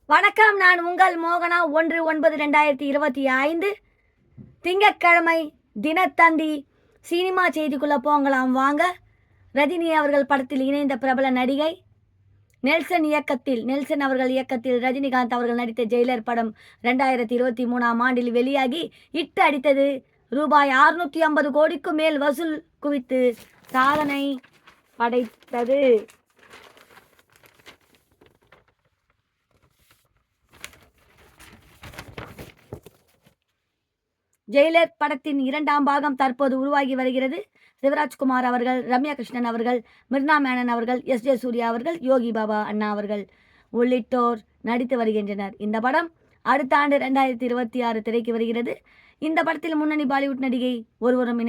வணக்கம், நான் உங்கள் மோகனா. 1/9/2025 திங்கட்கிழமை தினத்தந்தி சினிமா செய்திக்குள்ள போங்கலாம் வாங்க. ரஜினி அவர்கள் படத்தில் இணைந்த பிரபல நடிகை நெல்சன் அவர்கள் இயக்கத்தில் ரஜினிகாந்த் அவர்கள் நடித்த ஜெயிலர் படம் 2023ஆம் ஆண்டில் வெளியாகி இட்டு அடித்தது. ரூபாய் 650 கோடிக்கும் மேல் வசூல் குவித்து சாதனை படைத்தது. ஜெயிலர் படத்தின் 2ஆம் பாகம் தற்போது உருவாகி வருகிறது. சிவராஜ்குமார் அவர்கள், ரம்யா கிருஷ்ணன் அவர்கள், மிர்னா மேனன் அவர்கள், எஸ்.ஜே. சூர்யா அவர்கள், யோகி பாபா அண்ணா அவர்கள் உள்ளிட்டோர் நடித்து வருகின்றனர். இந்த படம் அடுத்த ஆண்டு 2026 திரைக்கு வருகிறது. இந்த படத்தில் முன்னணி பாலிவுட் நடிகை ஒருவரும்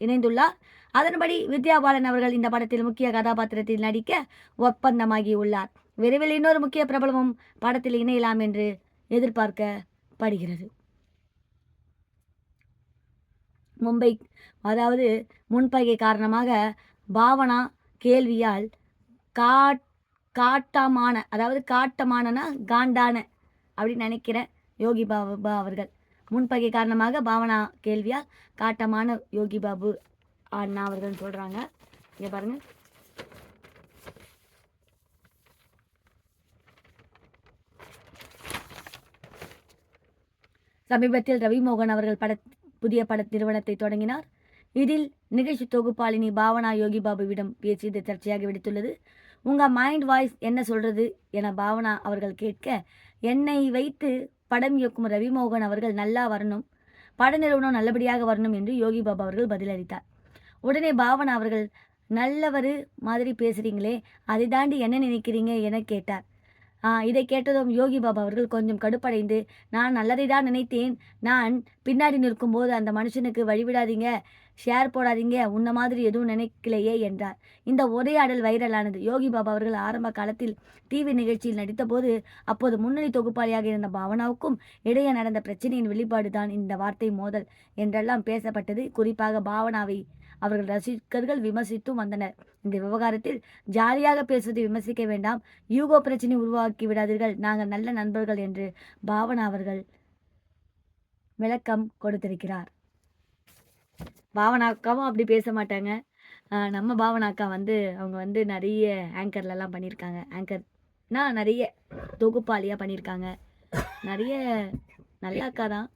இணைந்துள்ளார். அதன்படி வித்யா பாலன் அவர்கள் இந்த படத்தில் முக்கிய கதாபாத்திரத்தில் நடிக்க ஒப்பந்தமாகி உள்ளார். விரைவில் இன்னொரு முக்கிய பிரபலமும் படத்தில் இணையலாம் என்று எதிர்பார்க்கப்படுகிறது. மும்பை முன்பகை காரணமாக பாவனா கேள்வியால் காட்டமான காண்டான அப்படின்னு நினைக்கிறேன். யோகி பாபா அவர்கள் முன்பகை காரணமாக பாவனா கேள்வியால் காட்டமான யோகி பாபு அண்ணா அவர்கள் சொல்கிறாங்க. இங்கே பாருங்கள். சமீபத்தில் ரவிமோகன் அவர்கள் புதிய பட நிறுவனத்தை தொடங்கினார். இதில் நிகழ்ச்சி தொகுப்பாளினி பாவனா யோகி பாபுவிடம் பேசியது சர்ச்சையாக வெடித்துள்ளது. உங்கள் மைண்ட் வாய்ஸ் என்ன சொல்றது என பாவனா அவர்கள் கேட்க, என்னை வைத்து படம் இயக்கும் ரவிமோகன் அவர்கள் நல்லா வரணும், பட நிறுவனம் நல்லபடியாக வரணும் என்று யோகி பாபு அவர்கள் பதிலளித்தார். உடனே பாவனா அவர்கள், நல்லவர் மாதிரி பேசுகிறீங்களே, அதை தாண்டி என்ன நினைக்கிறீங்க என கேட்டார். இதை கேட்டதும் யோகி பாபா அவர்கள் கொஞ்சம் கடுப்படைந்து, நான் நல்லதை தான் நினைத்தேன், நான் பின்னாடி நிற்கும்போது அந்த மனுஷனுக்கு வழிவிடாதீங்க, ஷேர் போடாதீங்க, உன்ன மாதிரி எதுவும் நினைக்கலையே என்றார். இந்த உரையாடல் வைரலானது. யோகி பாபா அவர்கள் ஆரம்ப காலத்தில் டிவி நிகழ்ச்சியில் நடித்த போது அப்போது முன்னணி தொகுப்பாளியாக இருந்த பாவனாவுக்கும் இடையே நடந்த பிரச்சனையின் வெளிப்பாடு தான் இந்த வார்த்தை மோதல் என்றெல்லாம் பேசப்பட்டது. குறிப்பாக பாவனாவை அவர்கள் ரசிகர்கள் விமர்சித்தும் வந்தனர். இந்த விவகாரத்தில் ஜாலியாக பேசுவதை விமர்சிக்க வேண்டாம், யூகோ பிரச்சனை உருவாக்கி விடாதீர்கள், நாங்கள் நல்ல நண்பர்கள் என்று பாவனா அவர்கள் விளக்கம் கொடுத்திருக்கிறார். பாவனாக்காவும் அப்படி பேச மாட்டாங்க. நம்ம பாவனாக்கா அவங்க நிறைய ஆங்கர்லலாம் பண்ணியிருக்காங்க. ஆங்கர்னா நிறைய தொகுப்பாளியாக பண்ணியிருக்காங்க. நிறைய நல்ல அக்கா தான்.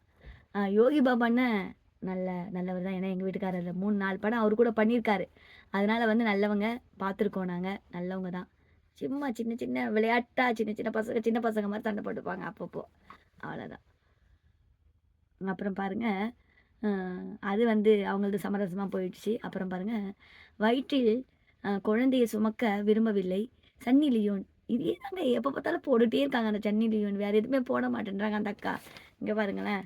யோகி பாபான்னு நல்லவர் தான். ஏன்னா எங்கள் வீட்டுக்காரர் 3-4 படம் அவர் கூட பண்ணியிருக்காரு. அதனால் நல்லவங்க பார்த்துருக்கோம். நாங்கள் நல்லவங்க தான். சும்மா சின்ன சின்ன விளையாட்டா சின்ன பசங்க மாதிரி சண்டை போட்டுப்பாங்க அப்பப்போ, அவ்வளோதான். அப்புறம் பாருங்கள், அது அவங்களது சமரசமாக போயிடுச்சு. அப்புறம் பாருங்கள், வயிற்றில் குழந்தையை சுமக்க விரும்பவில்லை சன்னி லியோன். இதே தாங்க எப்போ பார்த்தாலும் போட்டுகிட்டே இருக்காங்க அந்த சன்னி லியோன். வேறு எதுவுமே போட மாட்டேன்றாங்க அந்த அக்கா. இங்கே பாருங்களேன்,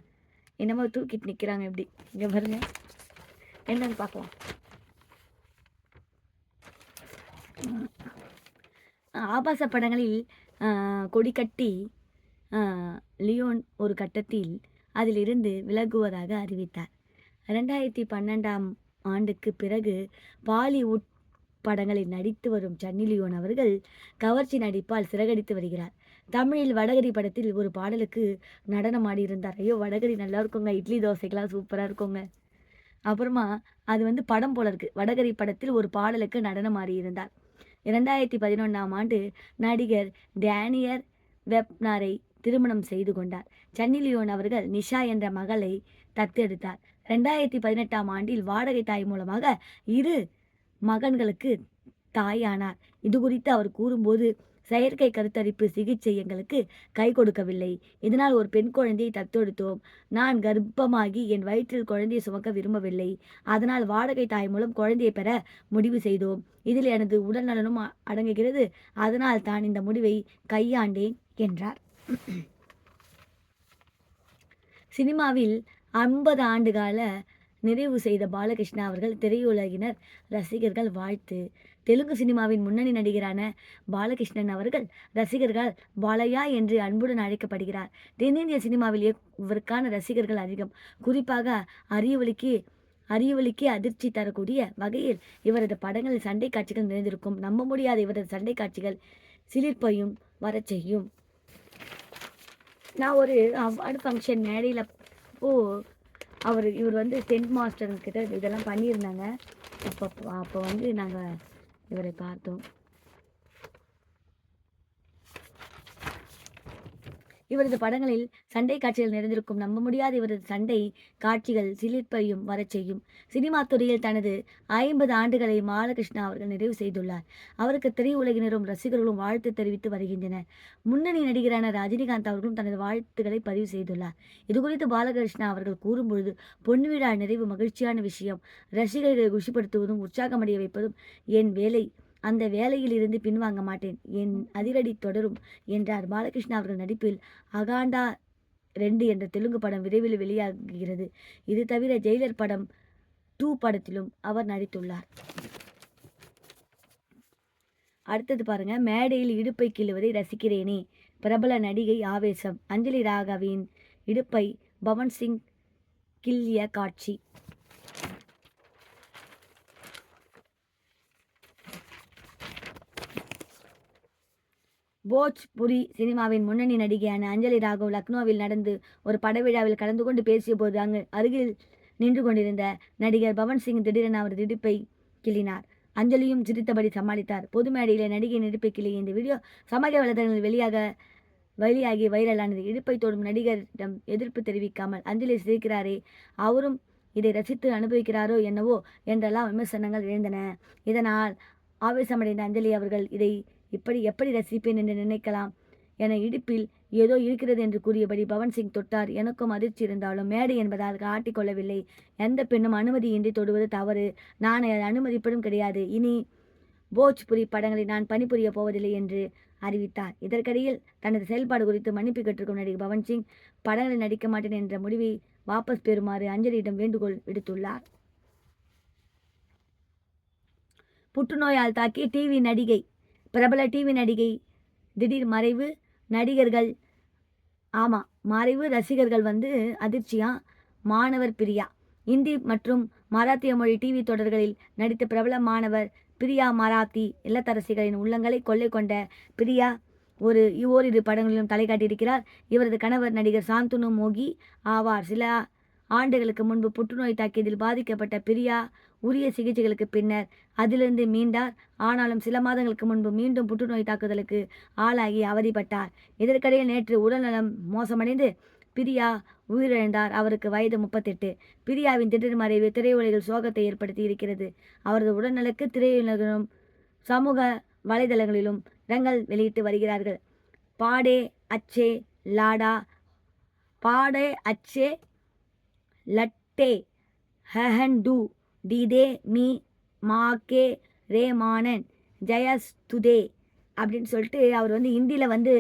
என்னமோ தூக்கிட்டு நிற்கிறாங்க இப்படி. இங்கே பாருங்க, என்னன்னு பார்க்கலாம். ஆபாச படங்களில் கொடி கட்டி லியோன் ஒரு கட்டத்தில் அதிலிருந்து விலகுவதாக அறிவித்தார். 2012ஆம் ஆண்டுக்கு பிறகு பாலிவுட் படங்களில் நடித்து வரும் சன்னி லியோன் அவர்கள் கவர்ச்சி நடிப்பால் சிறகடித்து வருகிறார். தமிழில் வடகரி படத்தில் ஒரு பாடலுக்கு நடனம் ஆடி இருந்தார். ஐயோ, வடகரி நல்லா இருக்குங்க, இட்லி தோசைக்கெல்லாம் சூப்பராக இருக்குங்க. அப்புறமா அது படம் போல இருக்கு. வடகரி படத்தில் ஒரு பாடலுக்கு நடனம் ஆடி இருந்தார். 2011ஆம் ஆண்டு நடிகர் டேனியர் வெப்னரை திருமணம் செய்து கொண்டார். சன்னி லியோன் அவர்கள் நிஷா என்ற மகளை தத்தெடுத்தார். 2018ஆம் ஆண்டில் வாடகை தாய் மூலமாக 2 மகன்களுக்கு தாயானார். இது குறித்து அவர் கூறும்போது, செயற்கை கருத்தரிப்பு சிகிச்சை எங்களுக்கு கை கொடுக்கவில்லை, இதனால் ஒரு பெண் குழந்தையை தத்தெடுத்தோம். நான் கர்ப்பமாகி என் வயிற்றில் குழந்தையை சுமக்க விரும்பவில்லை, அதனால் வாடகை தாய் மூலம் குழந்தையை பெற முடிவு செய்தோம். இதில் எனது உடல் நலனும் அடங்குகிறது, அதனால் தான் இந்த முடிவை கையாண்டேன் என்றார். சினிமாவில் 50 ஆண்டுகால நிறைவு செய்த பாலகிருஷ்ணா அவர்கள் திரையுலகினர் ரசிகர்கள் வாழ்த்து. தெலுங்கு சினிமாவின் முன்னணி நடிகரான பாலகிருஷ்ணன் அவர்கள் ரசிகர்கள் பாலையா என்று அன்புடன் அழைக்கப்படுகிறார். தென்னிந்திய சினிமாவில் இவருக்கான ரசிகர்கள் அதிகம். குறிப்பாக அறியவழிக்கு அதிர்ச்சி தரக்கூடிய வகையில் இவரது படங்களில் சண்டை காட்சிகள் நிறைந்திருக்கும். நம்ப முடியாத இவரது சண்டை காட்சிகள் சிலிர்ப்பையும் வரச் செய்யும். நான் ஒரு அவார்டு ஃபங்க்ஷன் மேடையில் இவர் வந்து சென்ட் மாஸ்டர்கிட்ட இதெல்லாம் பண்ணியிருந்தாங்க. அப்போ வந்து நாங்கள் இவரை பார்த்தோம். இவரது படங்களில் சண்டை காட்சிகள் நிறைந்திருக்கும். நம்ப முடியாத இவரது சண்டை காட்சிகள் சிலிர்ப்பையும் வரச் செய்யும். சினிமா துறையில் தனது 50 ஆண்டுகளை பாலகிருஷ்ணா அவர்கள் நிறைவு செய்துள்ளார். அவருக்கு திரையுலகினரும் ரசிகர்களும் வாழ்த்து தெரிவித்து வருகின்றனர். முன்னணி நடிகரான ரஜினிகாந்த் அவர்களும் தனது வாழ்த்துக்களை பதிவு செய்துள்ளார். இதுகுறித்து பாலகிருஷ்ணா அவர்கள் கூறும்பொழுது, பொன்விழா நிறைவு மகிழ்ச்சியான விஷயம். ரசிகர்களை குஷிப்படுத்துவதும் உற்சாகமடைய வைப்பதும் என் வேலை. அந்த வேலையில் இருந்து பின்வாங்க மாட்டேன். என் அதிரடி தொடரும் என்றார். பாலகிருஷ்ணா அவர்கள் நடிப்பில் அகாண்டா 2 என்ற தெலுங்கு படம் விரைவில் வெளியாகிறது. இது தவிர ஜெயிலர் படம் 2 படத்திலும் அவர் நடித்துள்ளார். அடுத்தது பாருங்க, மேடையில் இடுப்பை கிள்ளுவதை ரசிக்கிறேனே. பிரபல நடிகை ஆவேசம். அஞ்சலி ராகவின் இடுப்பை பவன் சிங் கிள்ளிய காட்சி. போஜ்புரி சினிமாவின் முன்னணி நடிகையான அஞ்சலி ராகவ் லக்னோவில் நடந்து ஒரு படவிழாவில் கலந்து கொண்டு பேசிய போது அங்கு அருகில் நின்று கொண்டிருந்த நடிகர் பவன் சிங் திடீரென அவரது இடுப்பை கிள்ளினார். அஞ்சலியும் சிரித்தபடி சமாளித்தார். பொது மேடையில் நடிகையின் இடுப்பை கிள்ளிய இந்த வீடியோ சமூக வலைதளங்களில் வெளியாகி வைரலானது. இடுப்பை தொடும் நடிகரிடம் எதிர்ப்பு தெரிவிக்காமல் அஞ்சலி சிரிக்கிறாரே, அவரும் இதை ரசித்து அனுபவிக்கிறாரோ என்னவோ என்றெல்லாம் விமர்சனங்கள் எழுந்தன. இதனால் ஆவேசமடைந்த அஞ்சலி அவர்கள் இதை எப்படி ரசிப்பேன் என்று நினைக்கலாம் என இடுப்பில் ஏதோ இருக்கிறது என்று கூறியபடி பவன் சிங் தொட்டார். எனக்கும் அதிர்ச்சி இருந்தாலும் மேடை என்பதால் காட்டிக்கொள்ளவில்லை. எந்த பெண்ணும் அனுமதியின்றி தொடுவது தவறு. நான் அனுமதிப்பதும் கிடையாது. இனி போஜ்புரி படங்களில் நான் பணிபுரிய போவதில்லை என்று அறிவித்தார். இதற்கிடையில் தனது செயல்பாடு குறித்து மன்னிப்பு கேட்டிருக்கும் நடிகர் பவன் சிங் படங்களில் நடிக்க மாட்டேன் என்ற முடிவை வாபஸ் பெறுமாறு அஞ்சலியிடம் வேண்டுகோள் விடுத்துள்ளார். புற்றுநோயால் தாக்கி பிரபல டிவி நடிகை திடீர் மறைவு. நடிகர்கள் மறைவு. ரசிகர்கள் வந்து அதிர்ச்சியா. மாணவர் பிரியா. இந்தி மற்றும் மராத்திய மொழி டிவி தொடர்களில் நடித்த பிரபல மாணவர் பிரியா மராத்தி இல்லத்தரசிகளின் உள்ளங்களை கொள்ளை கொண்ட பிரியா ஓரிரு படங்களிலும் தலை காட்டியிருக்கிறார். இவரது கணவர் நடிகர் சாந்தனு மோகி ஆவார். சில ஆண்டுகளுக்கு முன்பு புற்றுநோய் தாக்கியதில் பாதிக்கப்பட்ட பிரியா உரிய சிகிச்சைகளுக்கு பின்னர் அதிலிருந்து மீண்டார். ஆனாலும் சில மாதங்களுக்கு முன்பு மீண்டும் புற்றுநோய் தாக்குதலுக்கு ஆளாகி அவதிப்பட்டார். இதற்கிடையில் நேற்று உடல்நலம் மோசமடைந்து பிரியா உயிரிழந்தார். அவருக்கு வயது 38. பிரியாவின் திடீர் மறைவு திரையுலகில் சோகத்தை ஏற்படுத்தி இருக்கிறது. அவரது உடல்நலக்கு திரையுலகிலும் சமூக வலைதளங்களிலும் இரங்கல் வெளியிட்டு வருகிறார்கள். பாடே அச்சே லட்டே ஹஹன்டு டிதே மீ மாக்கே ரேமானன் ஜயஸ்துதே அப்படின்னு சொல்லிட்டு அவர் வந்து ஹிந்தியில் வந்து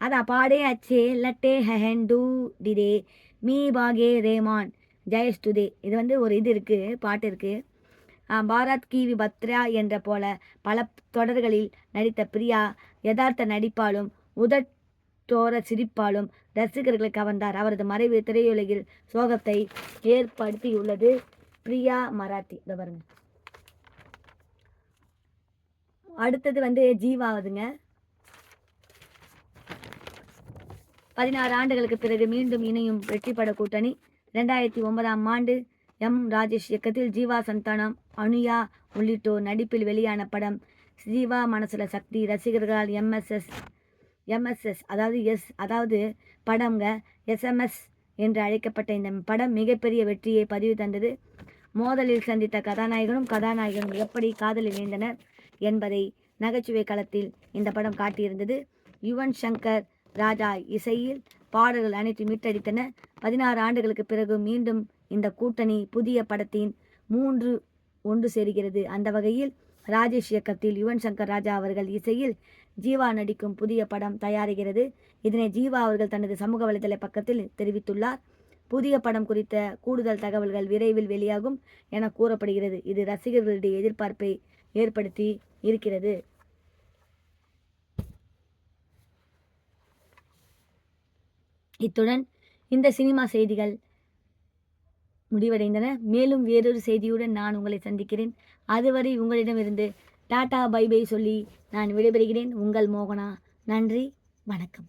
அதான் பாடே அச்சே லட்டே ஹஹன்டு டிதே மீ பாகே ரேமான் ஜயஸ்துதே. இது வந்து ஒரு பாட்டு இருக்குது. பாரத் கி பத்ரா என்ற போல பல தொடர்களில் நடித்த பிரியா யதார்த்த நடிப்பாலும் உதட்டோர சிரிப்பாலும் ரசிகர்களை கவர்ந்தார். அவரது மறைவு திரையுலகில் சோகத்தை ஏற்படுத்தியுள்ளது. பிரியா மராத்தி பாருங்க. அடுத்தது வந்து ஜீவாவதுங்க. 16 ஆண்டுகளுக்கு பிறகு மீண்டும் இணையும் வெற்றிப்பட கூட்டணி. 2009ஆம் ஆண்டு ராஜேஷ் இயக்கத்தில் ஜீவா சந்தானம் அனுயா உள்ளிட்டோர் நடிப்பில் வெளியான படம் ஜீவா மனசுல சக்தி. ரசிகர்களால் எம்எஸ்எஸ் அதாவது படம்ங்க எஸ்எம்எஸ் என்று அழைக்கப்பட்ட இந்த படம் மிகப்பெரிய வெற்றியை பதிவு தந்தது. மோதலில் சந்தித்த கதாநாயகனும் எப்படி காதலில் இணைந்தனர் என்பதை நகைச்சுவை களத்தில் இந்த படம் காட்டியிருந்தது. யுவன் சங்கர் ராஜா இசையில் பாடல்கள் அனைத்து மீட்டடித்தன. 16 ஆண்டுகளுக்கு பிறகு மீண்டும் இந்த கூட்டணி புதிய படத்தின் 3 ஒன்று சேர்கிறது. அந்த வகையில் ராஜேஷ் இயக்கத்தில் யுவன் சங்கர் ராஜா அவர்கள் இசையில் ஜீவா நடிக்கும் புதிய படம் தயாரிக்கிறது. இதனை ஜீவா அவர்கள் தனது சமூக வலைதள பக்கத்தில் தெரிவித்துள்ளார். புதிய படம் குறித்த கூடுதல் தகவல்கள் விரைவில் வெளியாகும் என கூறப்படுகிறது. இது ரசிகர்களுடைய எதிர்பார்ப்பை ஏற்படுத்தி இருக்கிறது. இத்துடன் இந்த சினிமா செய்திகள் முடிவடைந்தன. மேலும் வேறொரு செய்தியுடன் நான் உங்களை சந்திக்கிறேன். அதுவரை உங்களிடமிருந்து டாடா பை பை சொல்லி நான் விடைபெறுகிறேன். உங்கள் மோகனா. நன்றி, வணக்கம்.